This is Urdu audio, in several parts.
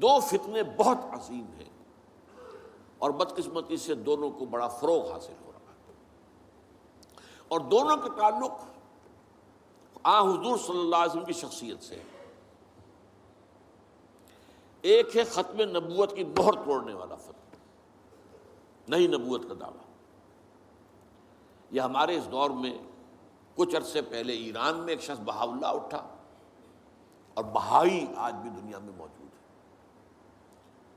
دو فتنے بہت عظیم ہیں اور بدقسمتی سے دونوں کو بڑا فروغ حاصل ہو رہا ہے، اور دونوں کے تعلق حضور صلی اللہ علیہ وسلم کی شخصیت سے۔ ایک ہے ختم نبوت کی مہر توڑنے والا فتنہ، نئی نبوت کا دعویٰ۔ یہ ہمارے اس دور میں کچھ عرصے پہلے ایران میں ایک شخص بہاء اللہ اٹھا، اور بہائی آج بھی دنیا میں موجود ہے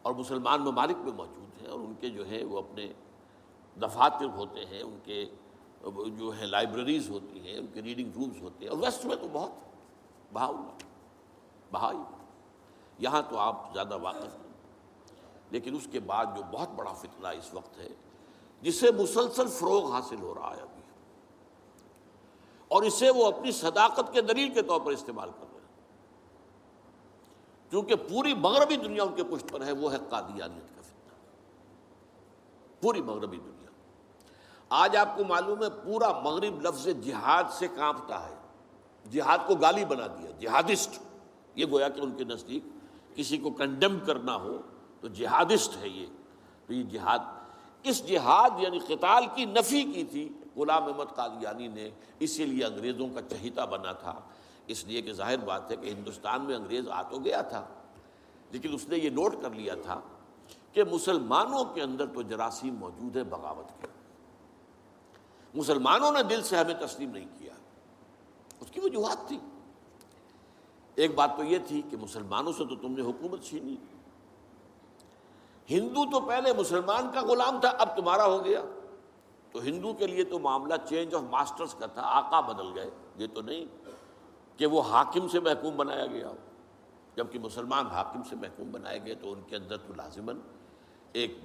اور مسلمان ممالک میں موجود ہیں، اور ان کے جو ہے وہ اپنے دفاتر ہوتے ہیں، ان کے جو ہے لائبریریز ہوتی ہیں، ان کے ریڈنگ رومز ہوتے ہیں، اور ویسٹ میں تو بہت بہاء اللہ بہائی، یہاں تو آپ زیادہ واقف نہیں۔ لیکن اس کے بعد جو بہت بڑا فتنہ اس وقت ہے، جسے مسلسل فروغ حاصل ہو رہا ہے ابھی، اور اسے وہ اپنی صداقت کے دلیل کے طور پر استعمال کر رہے ہیں، کیونکہ پوری مغربی دنیا ان کے پشت پر ہے، وہ ہے قادیانیت کا فتنہ۔ پوری مغربی دنیا آج آپ کو معلوم ہے پورا مغرب لفظ جہاد سے کانپتا ہے، جہاد کو گالی بنا دیا، جہادسٹ۔ یہ گویا کہ ان کے نزدیک کسی کو کنڈیم کرنا ہو تو جہادسٹ ہے یہ، تو یہ جہاد، اس جہاد یعنی قتال کی نفی کی تھی غلام احمد قادیانی نے، اسی لیے انگریزوں کا چہیتا بنا تھا، اس لیے کہ ظاہر بات ہے کہ ہندوستان میں انگریز آ تو گیا تھا، لیکن اس نے یہ نوٹ کر لیا تھا کہ مسلمانوں کے اندر تو جراثیم موجود ہے بغاوت کے، مسلمانوں نے دل سے ہمیں تسلیم نہیں کیا، اس کی وجوہات تھی۔ ایک بات تو یہ تھی کہ مسلمانوں سے تو تم نے حکومت چھینی، ہندو تو پہلے مسلمان کا غلام تھا، اب تمہارا ہو گیا، تو ہندو کے لیے تو معاملہ چینج آف ماسٹرز کا تھا، آقا بدل گئے، یہ تو نہیں کہ وہ حاکم سے محکوم بنایا گیا ہو، جبکہ مسلمان حاکم سے محکوم بنائے گئے تو ان کے اندر تو لازماً ایک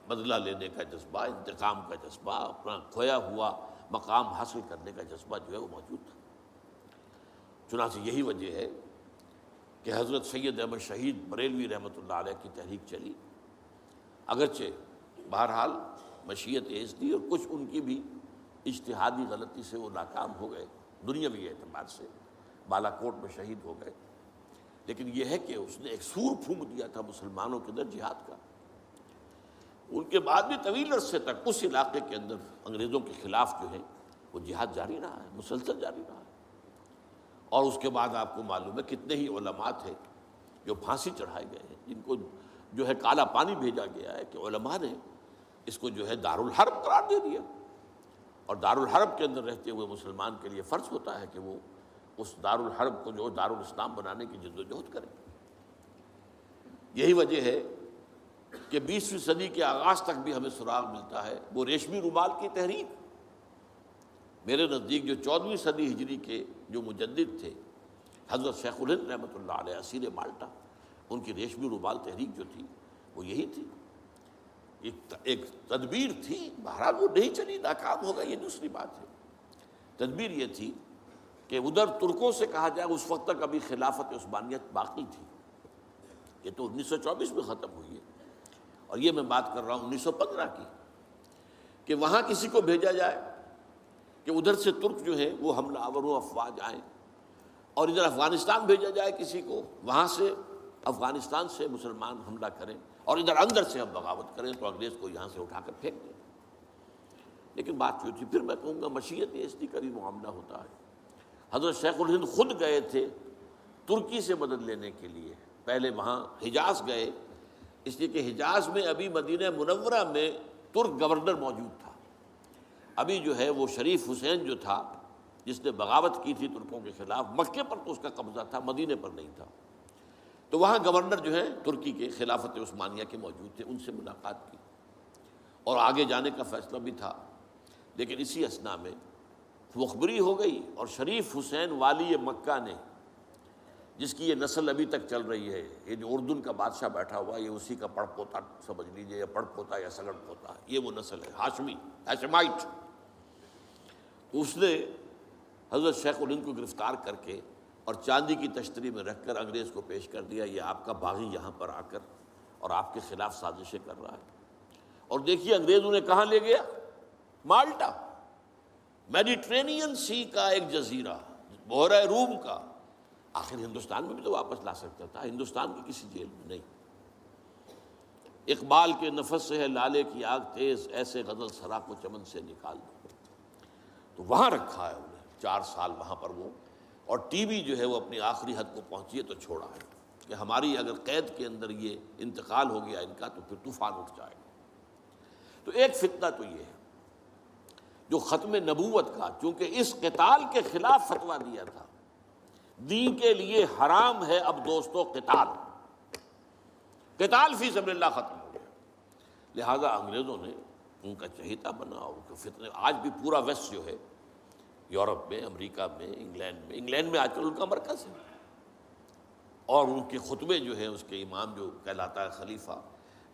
بدلہ لینے کا جذبہ، انتقام کا جذبہ، اپنا کھویا ہوا مقام حاصل کرنے کا جذبہ جو ہے وہ موجود تھا۔ چنانچہ یہی وجہ ہے کہ حضرت سید احمد شہید بریلوی رحمۃ اللہ علیہ کی تحریک چلی، اگرچہ بہرحال مشیت ایز تھی اور کچھ ان کی بھی اجتہادی غلطی سے وہ ناکام ہو گئے، دنیاوی اعتبار سے بالا کوٹ میں شہید ہو گئے، لیکن یہ ہے کہ اس نے ایک سور پھونک دیا تھا مسلمانوں کے اندر جہاد کا۔ ان کے بعد بھی طویل عرصے تک اس علاقے کے اندر انگریزوں کے خلاف جو ہے وہ جہاد جاری رہا ہے، مسلسل جاری رہا ہے، اور اس کے بعد آپ کو معلوم ہے کتنے ہی علماء تھے جو پھانسی چڑھائے گئے ہیں، جن کو جو ہے کالا پانی بھیجا گیا ہے کہ علماء نے اس کو جو ہے دارالحرب قرار دے دیا، اور دارالحرب کے اندر رہتے ہوئے مسلمان کے لیے فرض ہوتا ہے کہ وہ اس دارالحرب کو جو دارالاسلام بنانے کی جدوجہد کرے۔ یہی وجہ ہے کہ 20ویں صدی کے آغاز تک بھی ہمیں سراغ ملتا ہے وہ ریشمی رومال کی تحریک۔ میرے نزدیک جو 14ویں صدی ہجری کے جو مجدد تھے حضرت شیخ الہند رحمۃ اللہ علیہ اسیر مالٹا، ان کی ریشمی رومال تحریک جو تھی وہ یہی تھی، ایک تدبیر تھی، بہرحال وہ نہیں چلی، ناکام ہو گئی، یہ دوسری بات ہے۔ تدبیر یہ تھی کہ ادھر ترکوں سے کہا جائے اس وقت تک ابھی خلافت عثمانیت باقی تھی، یہ تو 1924 میں ختم ہوئی ہے، اور یہ میں بات کر رہا ہوں 1915 کی، کہ وہاں کسی کو بھیجا جائے کہ ادھر سے ترک جو ہے وہ حملہ آور افواج آئیں، اور ادھر افغانستان بھیجا جائے کسی کو، وہاں سے افغانستان سے مسلمان حملہ کریں اور ادھر اندر سے ہم بغاوت کریں تو انگریز کو یہاں سے اٹھا کر پھینک دیں۔ لیکن بات جو تھی، پھر میں کہوں گا مشیت ایسی کا بھی معاملہ ہوتا ہے۔ حضرت شیخ الہند خود گئے تھے ترکی سے مدد لینے کے لیے، پہلے وہاں حجاز گئے، اس لیے کہ حجاز میں ابھی مدینہ منورہ میں ترک گورنر موجود تھا، ابھی جو ہے وہ شریف حسین جو تھا جس نے بغاوت کی تھی ترکوں کے خلاف، مکے پر تو اس کا قبضہ تھا، مدینے پر نہیں تھا، تو وہاں گورنر جو ہے ترکی کے خلافت عثمانیہ کے موجود تھے، ان سے ملاقات کی اور آگے جانے کا فیصلہ بھی تھا۔ لیکن اسی اثناء میں مخبری ہو گئی، اور شریف حسین والی مکہ نے، جس کی یہ نسل ابھی تک چل رہی ہے، یہ جو اردن کا بادشاہ بیٹھا ہوا ہے، یہ اسی کا پڑ پوتا سمجھ لیجئے، یا پڑ پوتا یا سگڑ پوتا، یہ وہ نسل ہے ہاشمی، ہاشمائٹ۔ تو اس نے حضرت شیخ الہند کو گرفتار کر کے اور چاندی کی تشتری میں رکھ کر انگریز کو پیش کر دیا، یہ آپ کا باغی یہاں پر آ کر اور آپ کے خلاف سازشیں کر رہا ہے۔ اور دیکھیے انگریز انہیں کہاں لے گیا، مالٹا، میڈیٹرینین سی کا ایک جزیرہ، بحیرہ روم کا، آخر ہندوستان میں بھی تو واپس لا سکتا تھا، ہندوستان کی کسی جیل میں نہیں۔ اقبال کے نفس سے ہے لالے کی آگ تیز، ایسے غزل سرا کو چمن سے نکال دو۔ تو وہاں رکھا ہے انہیں 4 سال وہاں پر وہ، اور ٹی وی جو ہے وہ اپنی آخری حد کو پہنچی ہے تو چھوڑا ہے کہ ہماری اگر قید کے اندر یہ انتقال ہو گیا ان کا تو پھر طوفان اٹھ جائے گا۔ تو ایک فتنہ تو یہ ہے جو ختم نبوت کا، چونکہ اس قتال کے خلاف فتویٰ دیا تھا، دین کے لیے حرام ہے اب دوستو قتال، قتال فی سبیل اللہ ختم ہو گیا، لہذا انگریزوں نے ان کا چہیتا بنا، ان کے فتنے۔ آج بھی پورا ویسٹ جو ہے، یورپ میں، امریکہ میں، انگلینڈ میں آج کل ان کا مرکز ہے، اور ان کے خطبے جو ہیں اس کے امام جو کہلاتا ہے خلیفہ،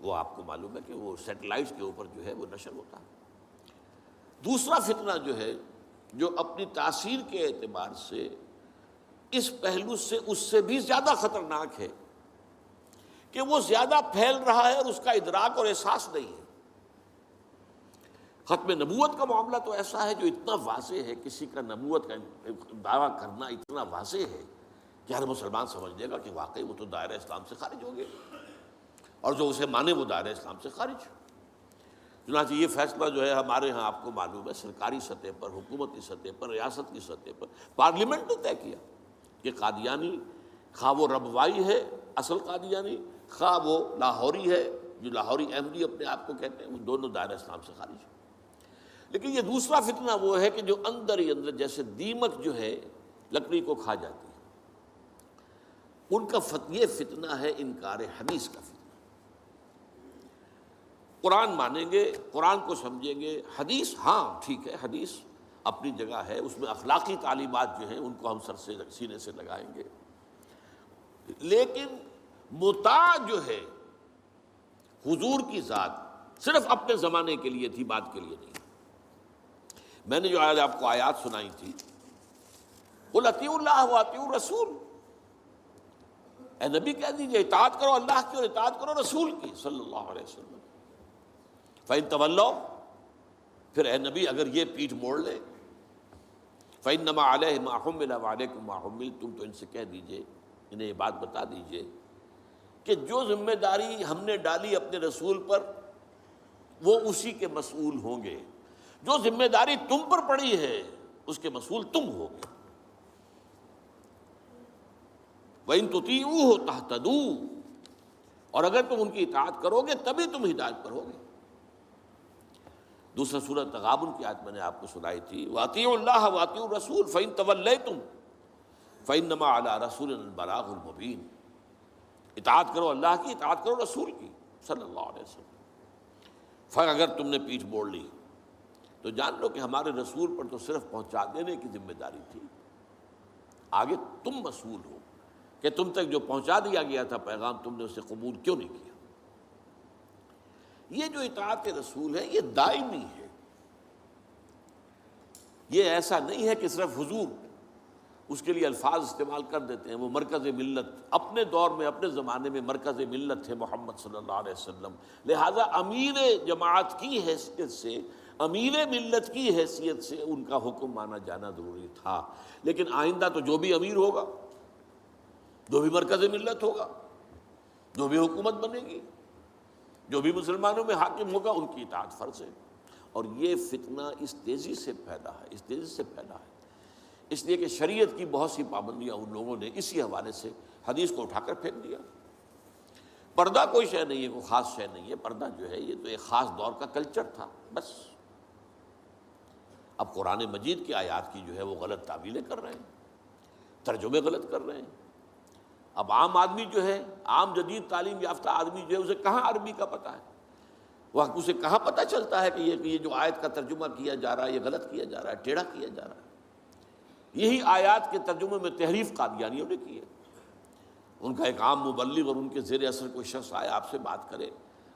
وہ آپ کو معلوم ہے کہ وہ سیٹلائٹس کے اوپر جو ہے وہ نشر ہوتا ہے۔ دوسرا فتنہ جو ہے جو اپنی تاثیر کے اعتبار سے اس پہلو سے اس سے بھی زیادہ خطرناک ہے کہ وہ زیادہ پھیل رہا ہے اور اس کا ادراک اور احساس نہیں ہے۔ ختم نبوت کا معاملہ تو ایسا ہے جو اتنا واضح ہے، کسی کا نبوت کا دعویٰ کرنا اتنا واضح ہے کہ ہر مسلمان سمجھ لے گا کہ واقعی وہ تو دائرہ اسلام سے خارج ہو گئے، اور جو اسے مانے وہ دائرہ اسلام سے خارج۔ چنانچہ یہ فیصلہ جو ہے ہمارے ہاں آپ کو معلوم ہے سرکاری سطح پر، حکومتی سطح پر، ریاست کی سطح پر، پارلیمنٹ نے طے کیا کہ قادیانی خواہ وہ ربوائی ہے اصل قادیانی، خواہ وہ لاہوری ہے جو لاہوری احمدی اپنے آپ کو کہتے ہیں، وہ دونوں دائرہ اسلام سے خارج ہیں۔ لیکن یہ دوسرا فتنہ وہ ہے کہ جو اندر ہی اندر جیسے دیمک جو ہے لکڑی کو کھا جاتی ہے، ان کا یہ فتنہ ہے انکار حدیث کا فتنہ۔ قرآن مانیں گے، قرآن کو سمجھیں گے، حدیث ہاں ٹھیک ہے، حدیث اپنی جگہ ہے، اس میں اخلاقی تعلیمات جو ہیں ان کو ہم سر سے سینے سے لگائیں گے، لیکن مطاع جو ہے حضور کی ذات صرف اپنے زمانے کے لیے تھی، بعد کے لیے نہیں۔ میں نے جو آج آپ کو آیات سنائی تھی، قل اطیعوا اللہ واطیعوا الرسول، اے نبی کہہ دیجئے اطاعت کرو اللہ کی اور اطاعت کرو رسول کی صلی اللہ علیہ وسلم۔ فَإِن تَوَلَّوْا، پھر اے نبی اگر یہ پیٹھ موڑ لے، فَإِنَّمَا عَلَيْهِ مَا حُمِّلَ وَعَلَيْكُمْ مَا حُمِّلْتُمْ، تو ان سے کہہ دیجئے، انہیں یہ بات بتا دیجئے کہ جو ذمہ داری ہم نے ڈالی اپنے رسول پر وہ اسی کے مسئول ہوں گے، جو ذمہ داری تم پر پڑی ہے اس کے مسئول تم ہوگے۔ وَإِن تُطِيعُوهُ تَهْتَدُوا، اور اگر تم ان کی اطاعت کرو گے تبھی تم ہدایت پر ہوگے۔ دوسرا سورۃ تغابن کی آیت میں نے آپ کو سنائی تھی، وَأَطِيعُوا اللَّهَ وَأَطِيعُوا الرَّسُولَ فَإِن تَوَلَّيْتُمْ فَإِنَّمَا عَلَىٰ رَسُولِنَا الْبَلَاغُ الْمُبِينُ، اطاعت کرو اللہ کی، اطاعت کرو رسول کی صلی اللہ علیہ وسلم۔ پھر اگر تم نے پیٹھ موڑ لی تو جان لو کہ ہمارے رسول پر تو صرف پہنچا دینے کی ذمہ داری تھی، آگے تم مسئول ہو کہ تم تک جو پہنچا دیا گیا تھا پیغام تم نے اسے قبول کیوں نہیں کیا۔ یہ جو اطاعت رسول ہے یہ دائمی ہے، یہ ایسا نہیں ہے کہ صرف حضور اس کے لیے الفاظ استعمال کر دیتے ہیں۔ وہ مرکز ملت اپنے دور میں اپنے زمانے میں مرکز ملت تھے محمد صلی اللہ علیہ وسلم، لہٰذا امیر جماعت کی حیثیت سے، امیر ملت کی حیثیت سے ان کا حکم مانا جانا ضروری تھا۔ لیکن آئندہ تو جو بھی امیر ہوگا، جو بھی مرکز ملت ہوگا، جو بھی حکومت بنے گی، جو بھی مسلمانوں میں حاکم ہوگا، ان کی اطاعت فرض ہے۔ اور یہ فتنہ اس تیزی سے پھیلا ہے، اس تیزی سے پھیلا ہے، اس لیے کہ شریعت کی بہت سی پابندیاں ان لوگوں نے اسی حوالے سے حدیث کو اٹھا کر پھینک دیا۔ پردہ کوئی شے نہیں ہے، کوئی خاص شے نہیں ہے، پردہ جو ہے یہ تو ایک خاص دور کا کلچر تھا بس۔ اب قرآن مجید کی آیات کی جو ہے وہ غلط تعویلیں کر رہے ہیں، ترجمے غلط کر رہے ہیں۔ اب عام آدمی جو ہے، عام جدید تعلیم یافتہ آدمی جو ہے، اسے کہاں عربی کا پتہ ہے، وہ اسے کہاں پتہ چلتا ہے کہ یہ جو آیت کا ترجمہ کیا جا رہا ہے یہ غلط کیا جا رہا ہے، ٹیڑھا کیا جا رہا ہے۔ یہی آیات کے ترجمے میں تحریف قادیانیوں نے کی ہے۔ ان کا ایک عام مبلغ اور ان کے زیر اثر کوئی شخص آئے آپ سے بات کرے،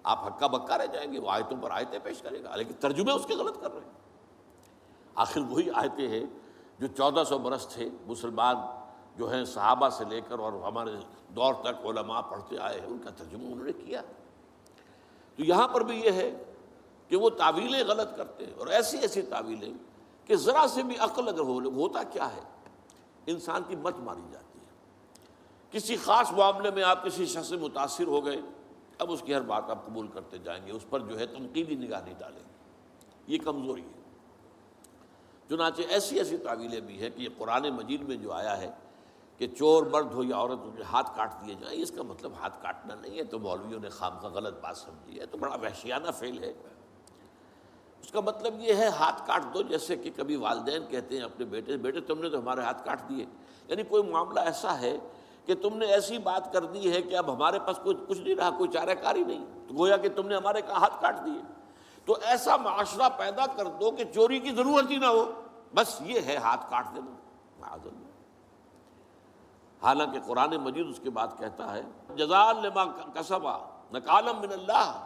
آپ ہکا بکا رہ جائیں گے، وہ آیتوں پر آیتیں پیش کرے گا، لیکن ترجمے اس کے غلط کر رہے ہیں۔ آخر وہی آیتیں ہیں جو 1400 برس تھے مسلمان جو ہیں صحابہ سے لے کر اور ہمارے دور تک علماء پڑھتے آئے ہیں، ان کا ترجمہ انہوں نے کیا۔ تو یہاں پر بھی یہ ہے کہ وہ تعویلیں غلط کرتے ہیں، اور ایسی ایسی تعویلیں کہ ذرا سے بھی عقل اگر ہوتا کیا ہے، انسان کی مت ماری جاتی ہے۔ کسی خاص معاملے میں آپ کسی شخص سے متاثر ہو گئے، اب اس کی ہر بات آپ قبول کرتے جائیں گے، اس پر جو ہے تنقیدی نگاہ نہیں ڈالیں گے، یہ کمزوری ہے۔ چنانچہ ایسی ایسی تعویلیں بھی ہیں کہ یہ قرآن مجید میں جو آیا ہے کہ چور مرد ہو یا عورت ہو ہاتھ کاٹ دیے جائیں، اس کا مطلب ہاتھ کاٹنا نہیں ہے، تو مولویوں نے خام کا غلط بات سمجھی ہے، تو بڑا وحشیانہ فعل ہے۔ اس کا مطلب یہ ہے ہاتھ کاٹ دو، جیسے کہ کبھی والدین کہتے ہیں اپنے بیٹے بیٹے تم نے تو ہمارے ہاتھ کاٹ دیے، یعنی کوئی معاملہ ایسا ہے کہ تم نے ایسی بات کر دی ہے کہ اب ہمارے پاس کچھ نہیں رہا، کوئی چارہ کاری نہیں، تو گویا کہ تم نے ہمارے ہاتھ کاٹ دیے۔ تو ایسا معاشرہ پیدا کر دو کہ چوری کی ضرورت ہی نہ ہو، بس یہ ہے ہاتھ کاٹ دینا، معاذ اللہ۔ حالانکہ قرآن مجید اس کے بعد کہتا ہے جزاء لما کسبا نکالا من اللہ،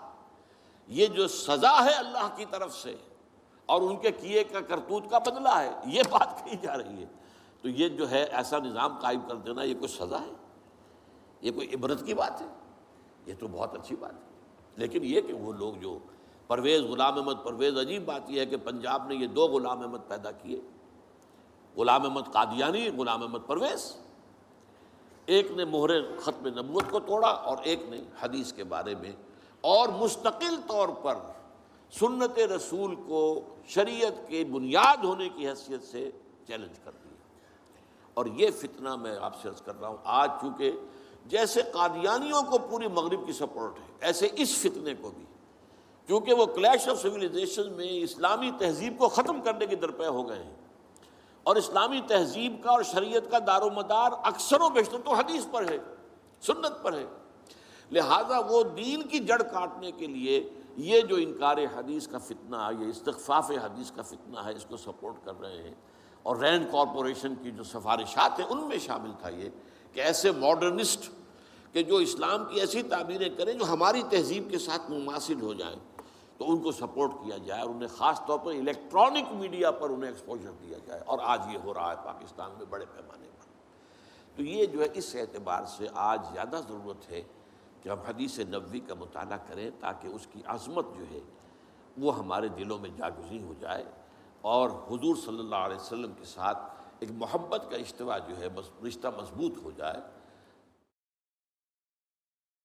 یہ جو سزا ہے اللہ کی طرف سے اور ان کے کیے کا کرتوت کا بدلہ ہے، یہ بات کہی جا رہی ہے۔ تو یہ جو ہے ایسا نظام قائم کر دینا، یہ کوئی سزا ہے؟ یہ کوئی عبرت کی بات ہے؟ یہ تو بہت اچھی بات ہے۔ لیکن یہ کہ وہ لوگ جو پرویز غلام احمد پرویز، عجیب بات یہ ہے کہ پنجاب نے یہ دو غلام احمد پیدا کیے، غلام احمد قادیانی، غلام احمد پرویز، ایک نے مہر ختم نبوت کو توڑا اور ایک نے حدیث کے بارے میں اور مستقل طور پر سنت رسول کو شریعت کے بنیاد ہونے کی حیثیت سے چیلنج کر دیا۔ اور یہ فتنہ میں آپ سے عرض کر رہا ہوں، آج چونکہ جیسے قادیانیوں کو پوری مغرب کی سپورٹ ہے، ایسے اس فتنے کو بھی، کیونکہ وہ کلیش آف سویلائزیشن میں اسلامی تہذیب کو ختم کرنے کے درپے ہو گئے ہیں، اور اسلامی تہذیب کا اور شریعت کا دار و مدار اکثر و بیشتر تو حدیث پر ہے، سنت پر ہے، لہذا وہ دین کی جڑ کاٹنے کے لیے یہ جو انکار حدیث کا فتنہ، یہ استخفاف حدیث کا فتنہ ہے، اس کو سپورٹ کر رہے ہیں۔ اور رینڈ کارپوریشن کی جو سفارشات ہیں ان میں شامل تھا یہ کہ ایسے ماڈرنسٹ کہ جو اسلام کی ایسی تعبیریں کریں جو ہماری تہذیب کے ساتھ مماثل ہو جائیں، تو ان کو سپورٹ کیا جائے، اور انہیں خاص طور پر الیکٹرانک میڈیا پر انہیں ایکسپوجر دیا جائے، اور آج یہ ہو رہا ہے پاکستان میں بڑے پیمانے پر۔ تو یہ جو ہے اس اعتبار سے آج زیادہ ضرورت ہے کہ ہم حدیث نبوی کا مطالعہ کریں، تاکہ اس کی عظمت جو ہے وہ ہمارے دلوں میں جاگزیں ہو جائے، اور حضور صلی اللہ علیہ وسلم کے ساتھ ایک محبت کا اشتوا جو ہے رشتہ مضبوط ہو جائے۔